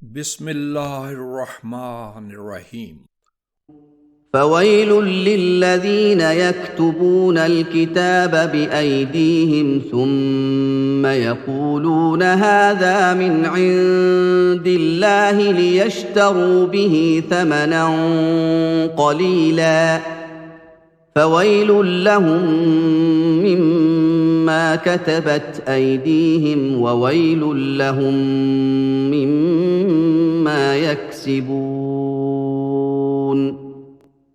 بسم الله الرحمن الرحيم. فويل للذين يكتبون الكتاب بأيديهم ثم يقولون هذا من عند الله ليشتروا به ثمنا قليلا فويل لهم مما كتبت أيديهم وويل لهم مما يكسبون.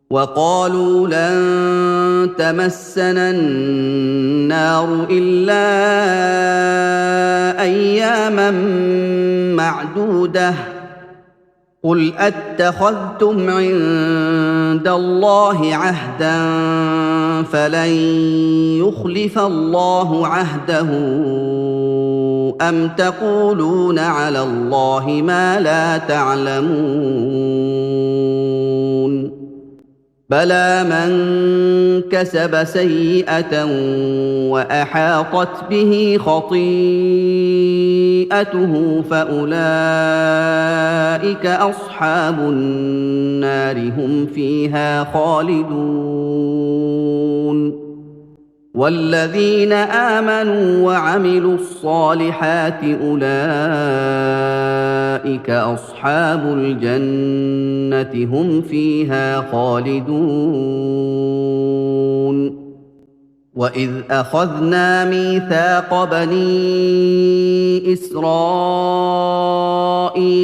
وقالوا لن تمسنا النار إلا أياما معدودة قل أتخذتم عند الله عهدا فلن يخلف الله عهده أم تقولون على الله ما لا تعلمون. بلى من كسب سيئة وأحاطت به خطيئته فأولئك أصحاب النار هم فيها خالدون. والذين آمنوا وعملوا الصالحات أولئك أصحاب الجنة هم فيها خالدون. وإذ أخذنا ميثاق بني إسرائيل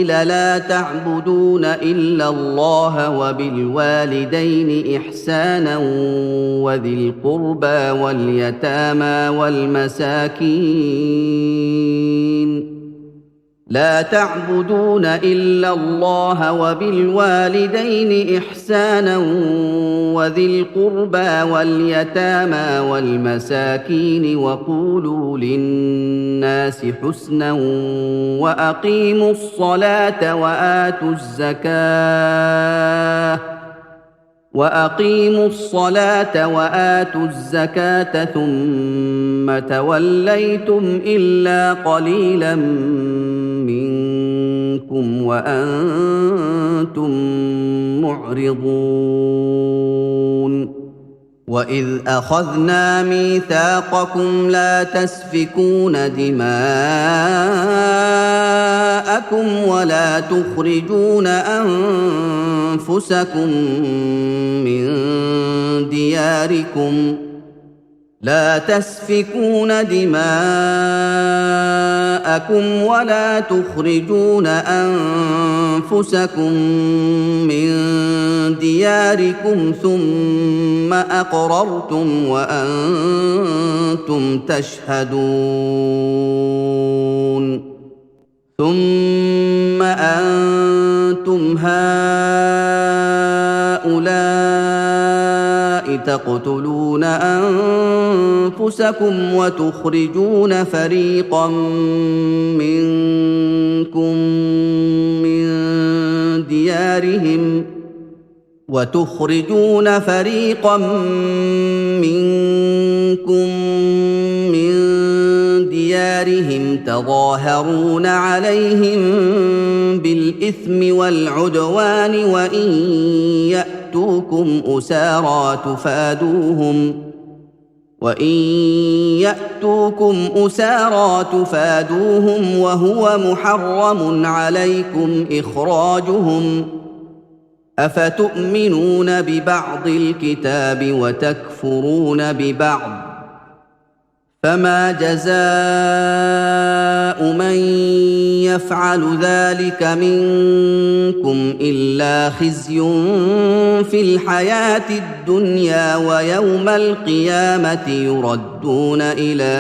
لا تعبدون إلا الله وبالوالدين إحسانا وذي القربى واليتامى والمساكين لا تعبدون إلا الله وبالوالدين إحسانا وذي القربى واليتامى والمساكين وقولوا للناس حسنا وأقيموا الصلاة وآتوا الزكاة ثم توليتم إلا قليلا منكم وأنتم معرضون. وإذ أخذنا ميثاقكم لا تسفكون دماءكم ولا تخرجون أنفسكم من دياركم ثم أقررتم وأنتم تشهدون. ثم أنتم هؤلاء تقتلون أنفسكم وتخرجون فريقا منكم من ديارهم تظاهرون عليهم بالإثم والعدوان وإن يأتوكم أسارى تفادوهم وهو محرم عليكم إخراجهم أفتؤمنون ببعض الكتاب وتكفرون ببعض فما جزاء من يفعل ذلك منكم إلا خزي في الحياة الدنيا ويوم القيامة يردون إلى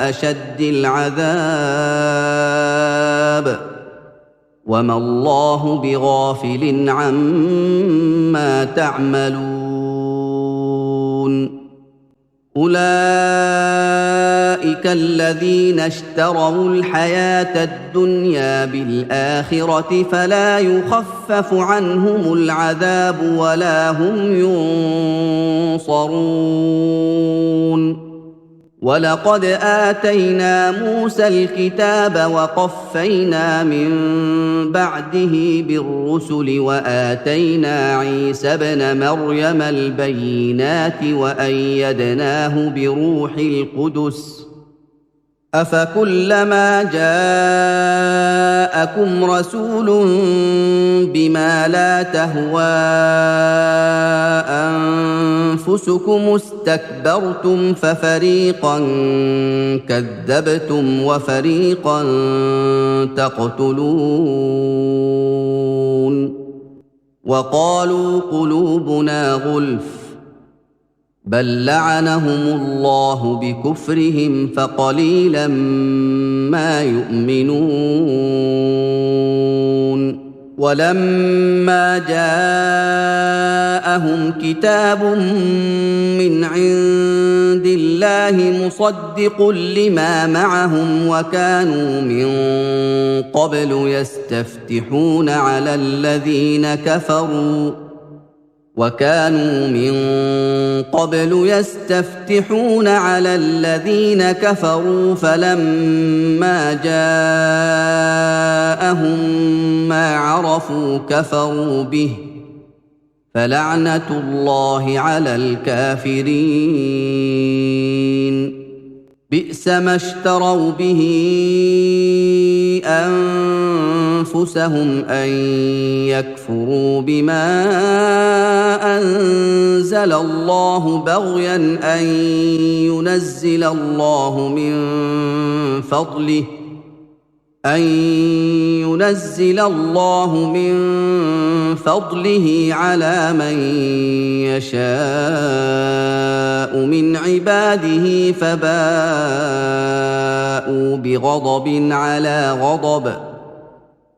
أشد العذاب وما الله بغافل عما تعملون. أولئك الذين اشتروا الحياة الدنيا بالآخرة فلا يخفف عنهم العذاب ولا هم ينصرون. ولقد آتينا موسى الكتاب وقفينا من بعده بالرسل وآتينا عيسى ابن مريم البينات وأيدناه بروح القدس أفكلما جاءكم رسول بما لا تهوى أنفسكم استكبرتم ففريقا كذبتم وفريقا تقتلون وقالوا قلوبنا غلف بل لعنهم الله بكفرهم فقليلا ما يؤمنون ولما جاءهم كتاب من عند الله مصدق لما معهم وكانوا من قبل يستفتحون على الذين كفروا فلما جاءهم ما عرفوا كفروا به فلعنة الله على الكافرين بئس ما اشتروا به أنفسهم أن يكفروا بما أنزل الله بغيا أن ينزل الله من فضله على من يشاء من عباده فباءوا بغضب على غضب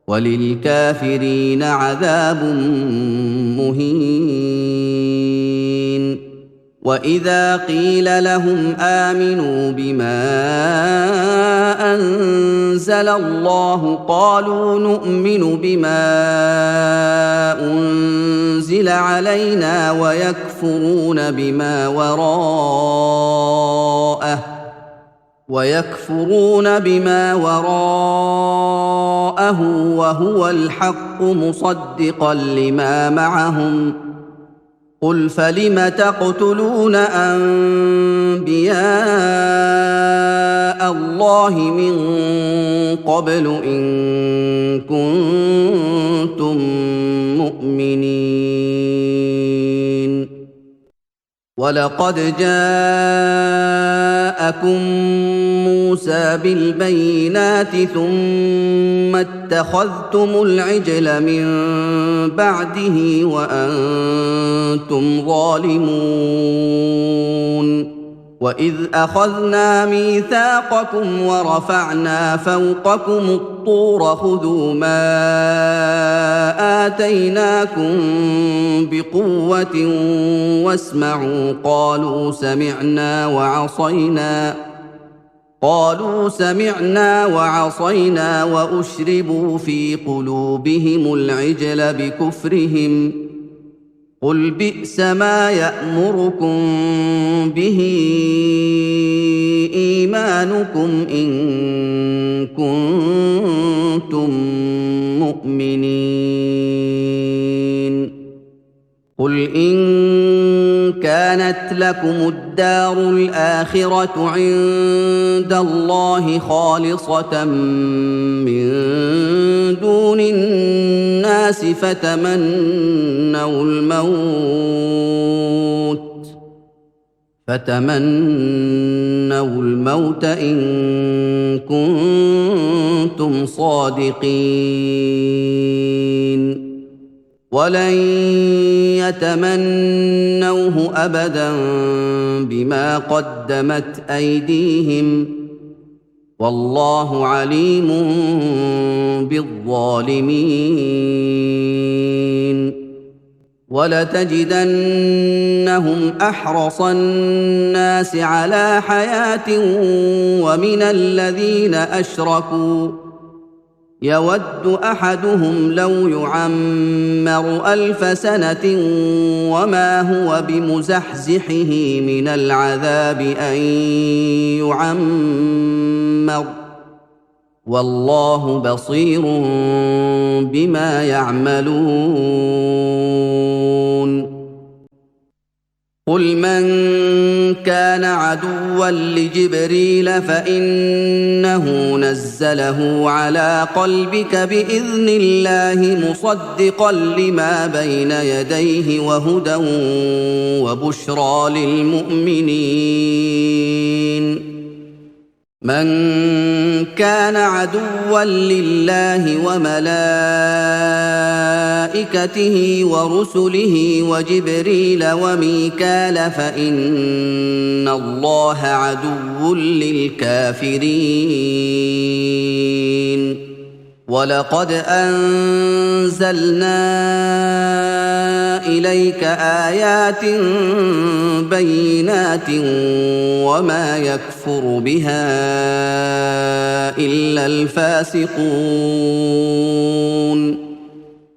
وللكافرين عذاب مهين وإذا قيل لهم آمنوا بما أنزل الله قالوا نؤمن بما أنزل علينا ويكفرون بما وراءه وهو الحق مصدقا لما معهم قل فلم تقتلون أنبياء الله من قبل إن كنتم مؤمنين ولقد جاءكم موسى بالبينات ثم اتخذتم العجل من بعده وأنتم ظالمون وإذ أخذنا ميثاقكم ورفعنا فوقكم الطور خذوا ما آتيناكم بقوة واسمعوا قالوا سمعنا وعصينا وأشربوا في قلوبهم العجل بكفرهم قل بئس ما يأمركم به إيمانكم إن كنتم مؤمنين قل إن كانت لكم الدار الآخرة عند الله خالصة من دون الناس فتمنوا الموت إن كنتم صادقين ولن يتمنوه أبدا بما قدمت أيديهم والله عليم بالظالمين ولتجدنهم أحرص الناس على حياة ومن الذين أشركوا يود احدهم لو يعمر 1000 سنه وما هو بمزحزحه من العذاب ان يعمر والله بصير بما يعملون قل من كان عدوا لجبريل فإنه نزله على قلبك بإذن الله مصدقا لما بين يديه وهدى وبشرى للمؤمنين من كان عدوا لله وملائكته ورسله وجبريل وميكال فإن الله عدو للكافرين ولقد أنزلنا إليك آيات بينات وما يكفر بها إلا الفاسقون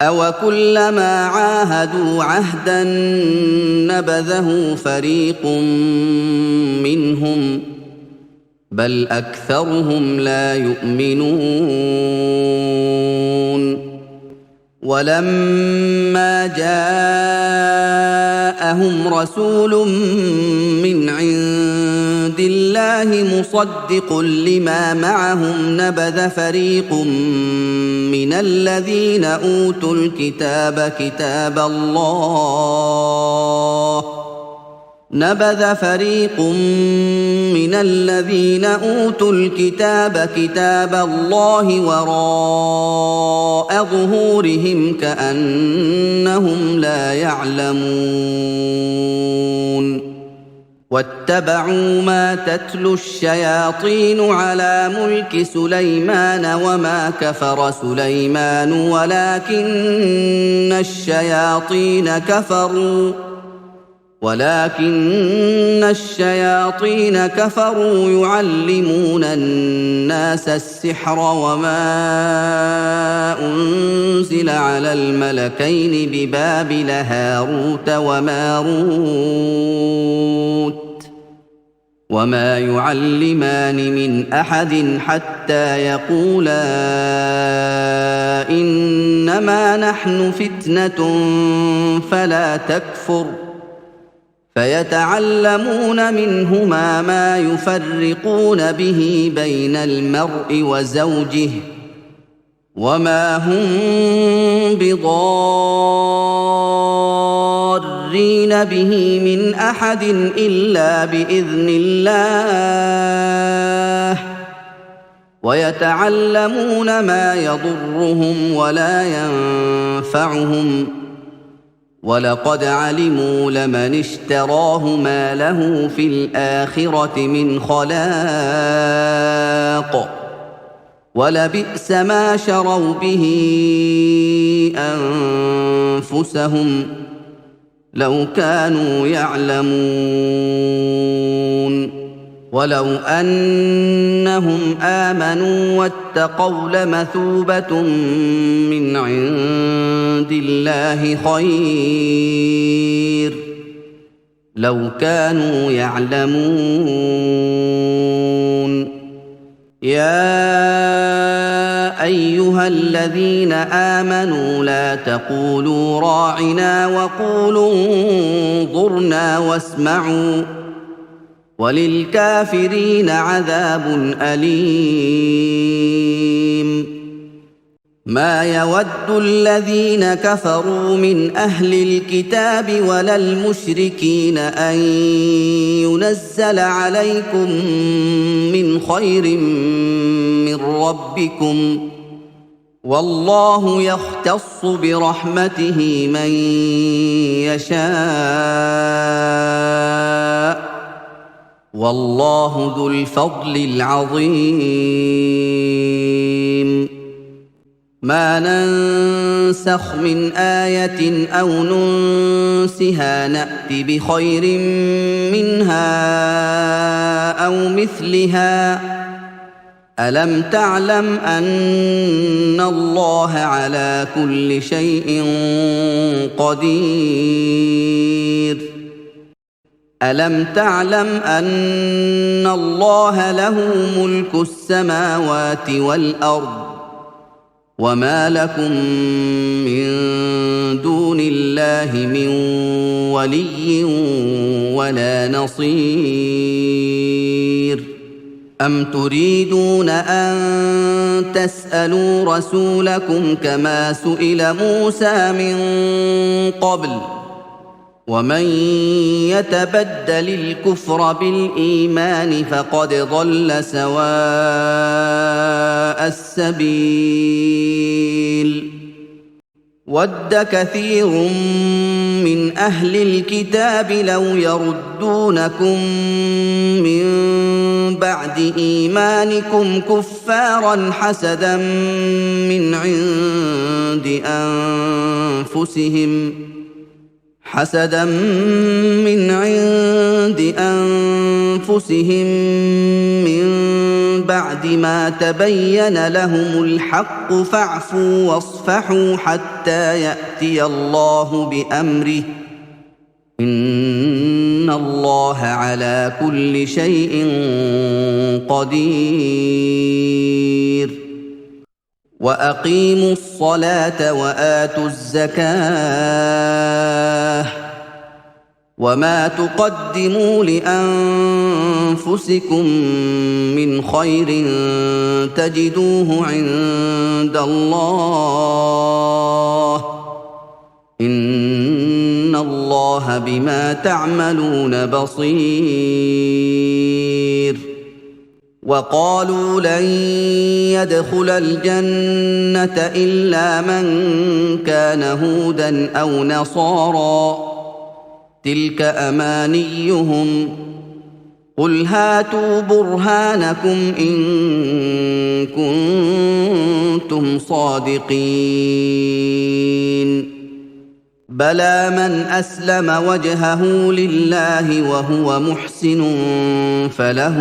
أوكلما عاهدوا عهدا نبذه فريق منهم بل أكثرهم لا يؤمنون ولما جاءهم رسول من عند الله مصدق لما معهم نبذ فريق من الذين أوتوا الكتاب كتاب الله وراء ظهورهم كأنهم لا يعلمون واتبعوا ما تتلو الشياطين على ملك سليمان وما كفر سليمان ولكن الشياطين كفروا يعلمون الناس السحر وما أنزل على الملكين ببابل هاروت وماروت وما يعلمان من أحد حتى يقولا إنما نحن فتنة فلا تكفر فيتعلمون منهما ما يفرقون به بين المرء وزوجه وما هم بضارين به من أحد إلا بإذن الله ويتعلمون ما يضرهم ولا ينفعهم ولقد علموا لمن اشتراه ما له في الآخرة من خلاق ولبئس ما شروا به أنفسهم لو كانوا يعلمون ولو أنهم آمنوا واتقوا لمثوبة من عند الله خير لو كانوا يعلمون يا أيها الذين آمنوا لا تقولوا راعنا وقولوا انظرنا واسمعوا وللكافرين عذاب أليم ما يود الذين كفروا من أهل الكتاب ولا المشركين أن ينزل عليكم من خير من ربكم والله يختص برحمته من يشاء والله ذو الفضل العظيم ما ننسخ من آية أو ننسها نأت بخير منها أو مثلها ألم تعلم أن الله على كل شيء قدير ألم تعلم أن الله له ملك السماوات والأرض وما لكم من دون الله من ولي ولا نصير أم تريدون أن تسألوا رسولكم كما سئل موسى من قبل ومن يتبدل الكفر بالإيمان فقد ضل سواء السبيل ود كثير من أهل الكتاب لو يردونكم من بعد إيمانكم كفارا حسدا من عند أنفسهم من بعد ما تبين لهم الحق فاعفوا واصفحوا حتى يأتي الله بأمره إن الله على كل شيء قدير وأقيموا الصلاة وآتوا الزكاة وما تقدموا لأنفسكم من خير تجدوه عند الله إن الله بما تعملون بصير وقالوا لن يدخل الجنة إلا من كان هودا أو نصارى تلك أمانيهم قل هاتوا برهانكم إن كنتم صادقين بلى من أسلم وجهه لله وهو محسن فله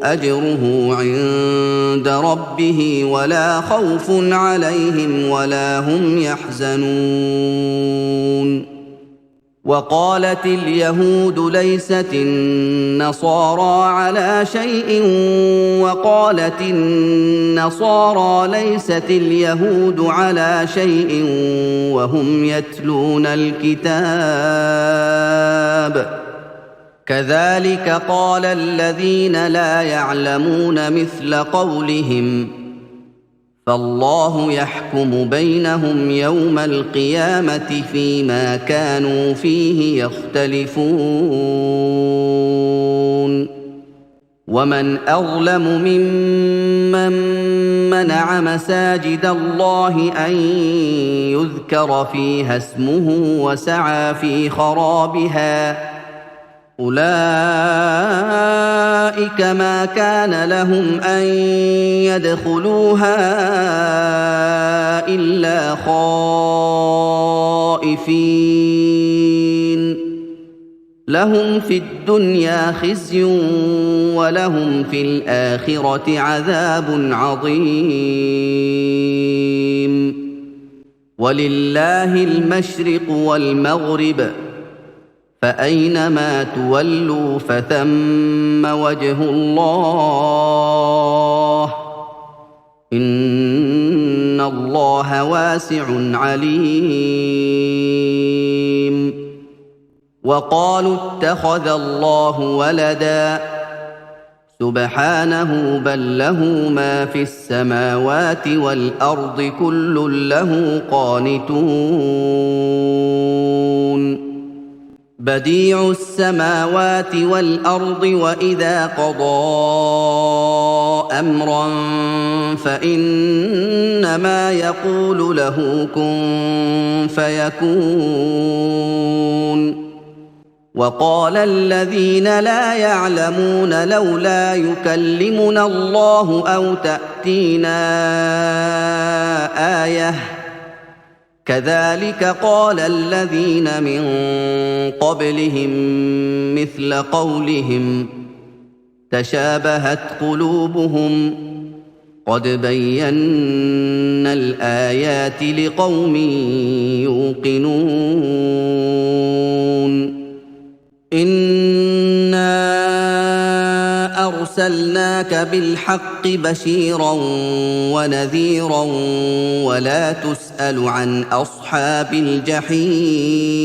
أجره عند ربه ولا خوف عليهم ولا هم يحزنون وقالت اليهود ليست النصارى على شيء وقالت النصارى ليست اليهود على شيء وهم يتلون الكتاب كذلك قال الذين لا يعلمون مثل قولهم فالله يحكم بينهم يوم القيامة فيما كانوا فيه يختلفون ومن أظلم ممن منع مساجد الله أن يذكر فيها اسمه وسعى في خرابها أولئك ما كان لهم أن يدخلوها إلا خائفين لهم في الدنيا خزي ولهم في الآخرة عذاب عظيم ولله المشرق والمغرب فأينما تولوا فثم وجه الله إن الله واسع عليم وقالوا اتخذ الله ولدا سبحانه بل له ما في السماوات والأرض كل له قانتون بديع السماوات والأرض وإذا قضى أمرا فإنما يقول له كن فيكون وقال الذين لا يعلمون لولا يكلمنا الله أو تأتينا آية كذلك قال الذين من قبلهم مثل قولهم تشابهت قلوبهم قد بينا الآيات لقوم يوقنون إنا أرسلناك بالحق بشيرا ونذيرا ولا تسأل عن أصحاب الجحيم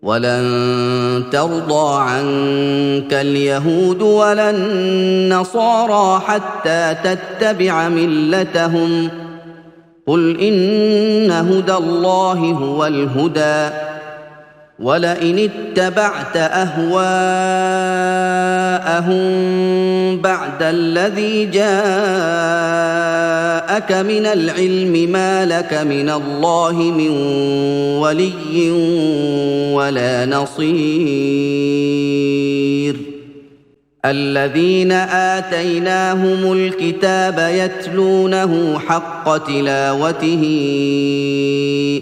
ولن ترضى عنك اليهود ولا النصارى حتى تتبع ملتهم قل إن هدى الله هو الهدى ولئن اتبعت أهواءهم بعد الذي جاءك من العلم ما لك من الله من ولي ولا نصير الذين آتيناهم الكتاب يتلونه حق تلاوته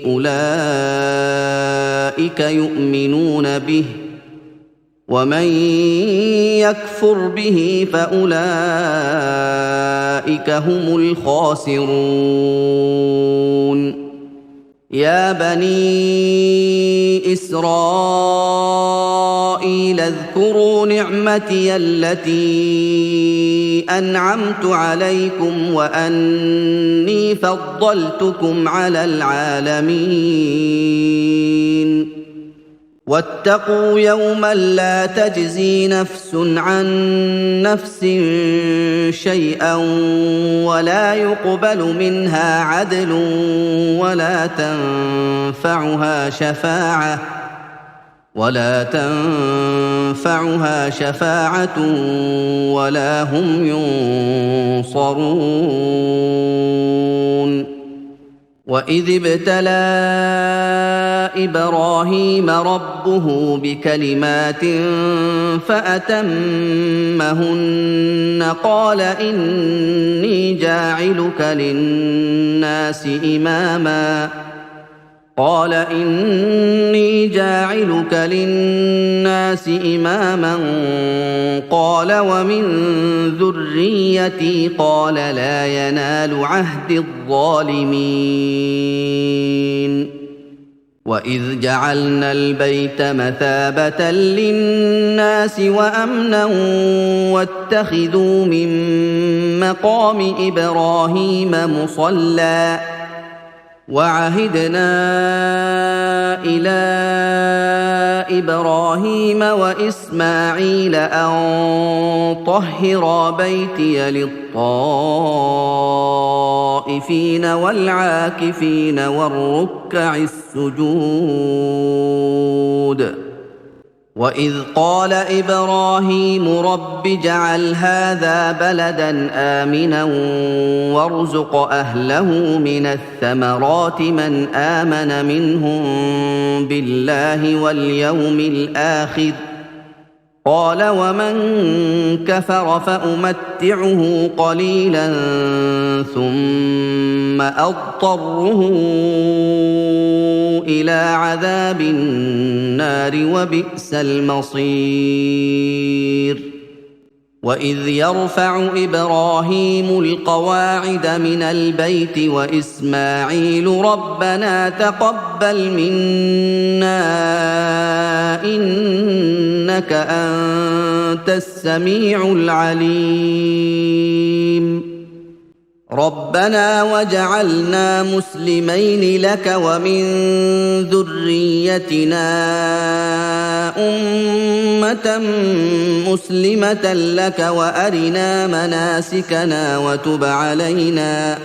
أولئك يؤمنون به ومن يكفر به فأولئك هم الخاسرون يا بني إسرائيل اذكروا نعمتي التي أنعمت عليكم وأني فضلتكم على العالمين واتقوا يوما لا تجزي نفس عن نفس شيئا ولا يقبل منها عدل ولا تنفعها شفاعة ولا هم ينصرون وإذ ابتلى إبراهيم ربه بكلمات فأتمهن قال إني جاعلك للناس إماما قال ومن ذريتي قال لا ينال عهد الظالمين وإذ جعلنا البيت مثابة للناس وأمنا واتخذوا من مقام إبراهيم مصلى وعهدنا إلى إبراهيم وإسماعيل أن طهرا بيتي للطائفين والعاكفين والركع السجود وإذ قال إبراهيم رب اجعل هذا بلدا آمنا وارزق أهله من الثمرات من آمن منهم بالله واليوم الآخر قال ومن كفر فأمتعه قليلا ثم أضطره إلى عذاب النار وبئس المصير وإذ يرفع إبراهيم القواعد من البيت وإسماعيل ربنا تقبل منا إنك أنت السميع العليم ربنا وجعلنا مسلمين لك ومن ذريتنا أمة مسلمة لك وأرنا مناسكنا وتب علينا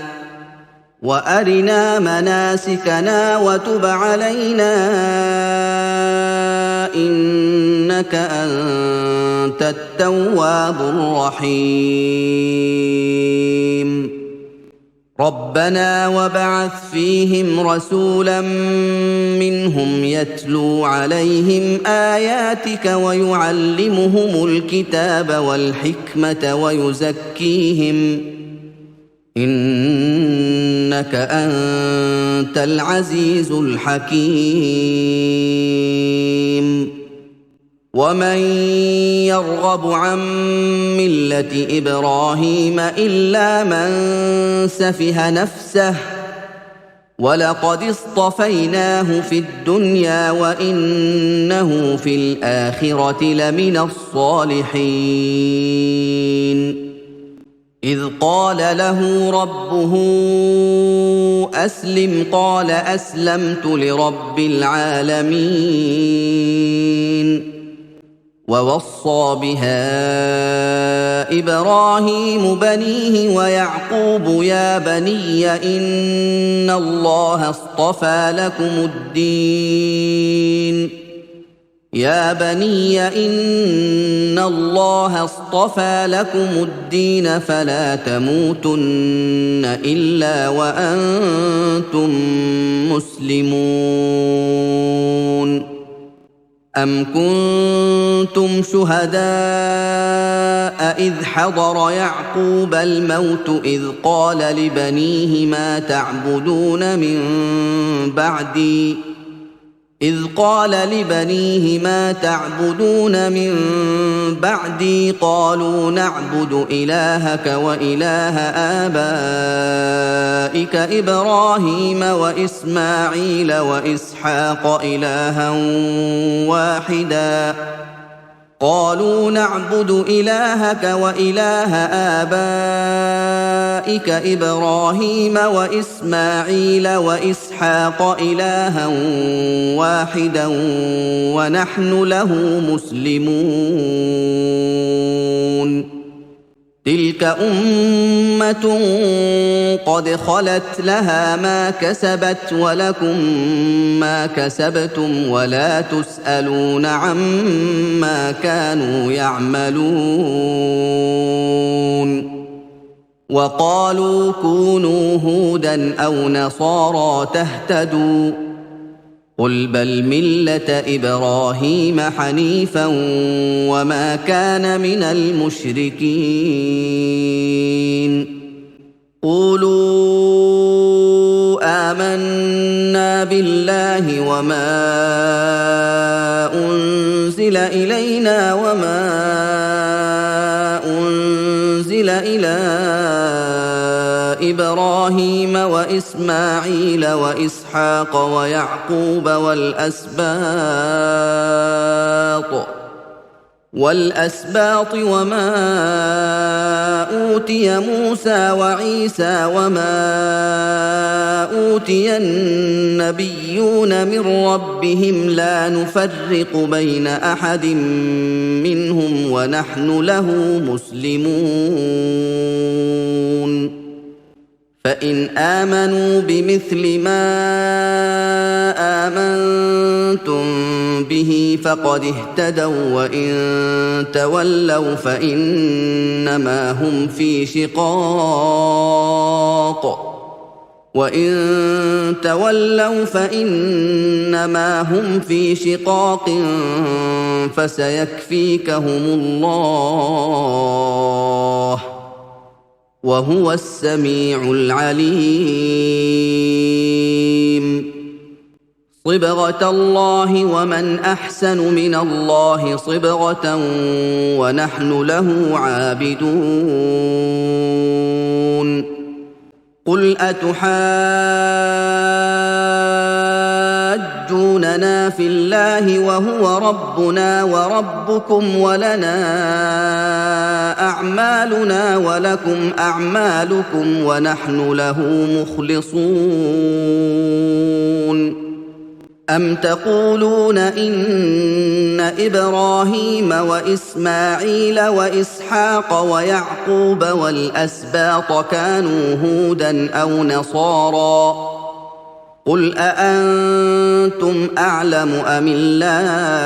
إنك أنت التواب الرحيم ربنا وابعث فيهم رسولا منهم يتلو عليهم آياتك ويعلمهم الكتاب والحكمة ويزكيهم إنك أنت العزيز الحكيم ومن يرغب عن مله ابراهيم الا من سفه نفسه ولقد اصطفيناه في الدنيا وانه في الاخره لمن الصالحين اذ قال له ربه اسلم قال اسلمت لرب العالمين ووصى بها ابراهيم بنيه ويعقوب يا بني ان الله اصطفى لكم الدين فلا تموتن الا وانتم مسلمون أم كنتم شهداء إذ حضر يعقوب الموت إذ قال لبنيه ما تعبدون من بعدي قالوا نعبد إلهك وإله آبائك إبراهيم وإسماعيل وإسحاق إلها واحدا قالوا نعبد إلهك وإله آبائك إبراهيم وإسماعيل وإسحاق إلها واحدا ونحن له مسلمون تلك أمة قد خلت لها ما كسبت ولكم ما كسبتم ولا تسألون عما كانوا يعملون وقالوا كونوا هودا أو نصارى تهتدوا قل بل ملة إبراهيم حنيفا وما كان من المشركين قولوا آمنا بالله وما أنزل إلينا وما أنزل إلى إبراهيم وإسماعيل وإسحاق ويعقوب والأسباط وما أوتي موسى وعيسى وما أوتي النبيون من ربهم لا نفرق بين أحد منهم ونحن له مسلمون فإن آمنوا بمثل ما آمنتم به فقد اهتدوا وإن تولوا فإنما هم في شقاق فسيكفيكهم الله وهو السميع العليم صبغة الله ومن أحسن من الله صبغة ونحن له عابدون قل أتحاجوننا في الله وهو ربنا وربكم ولنا أعمالنا ولكم أعمالكم ونحن له مخلصون أم تقولون إن إبراهيم وإسماعيل وإسحاق ويعقوب والأسباط كانوا هودا أو نصارى قل أأنتم أعلم أم الله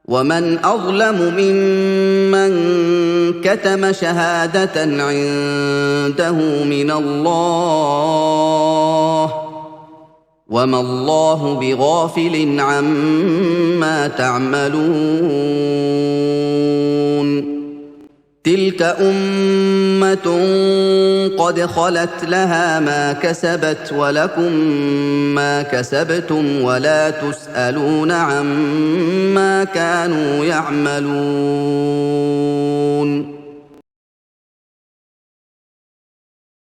ومن أظلم ممن كتم شهادة عنده من الله وما الله بغافل عما تعملون تلك أمة قد خلت لها ما كسبت ولكم ما كسبتم ولا تسألون عما كانوا يعملون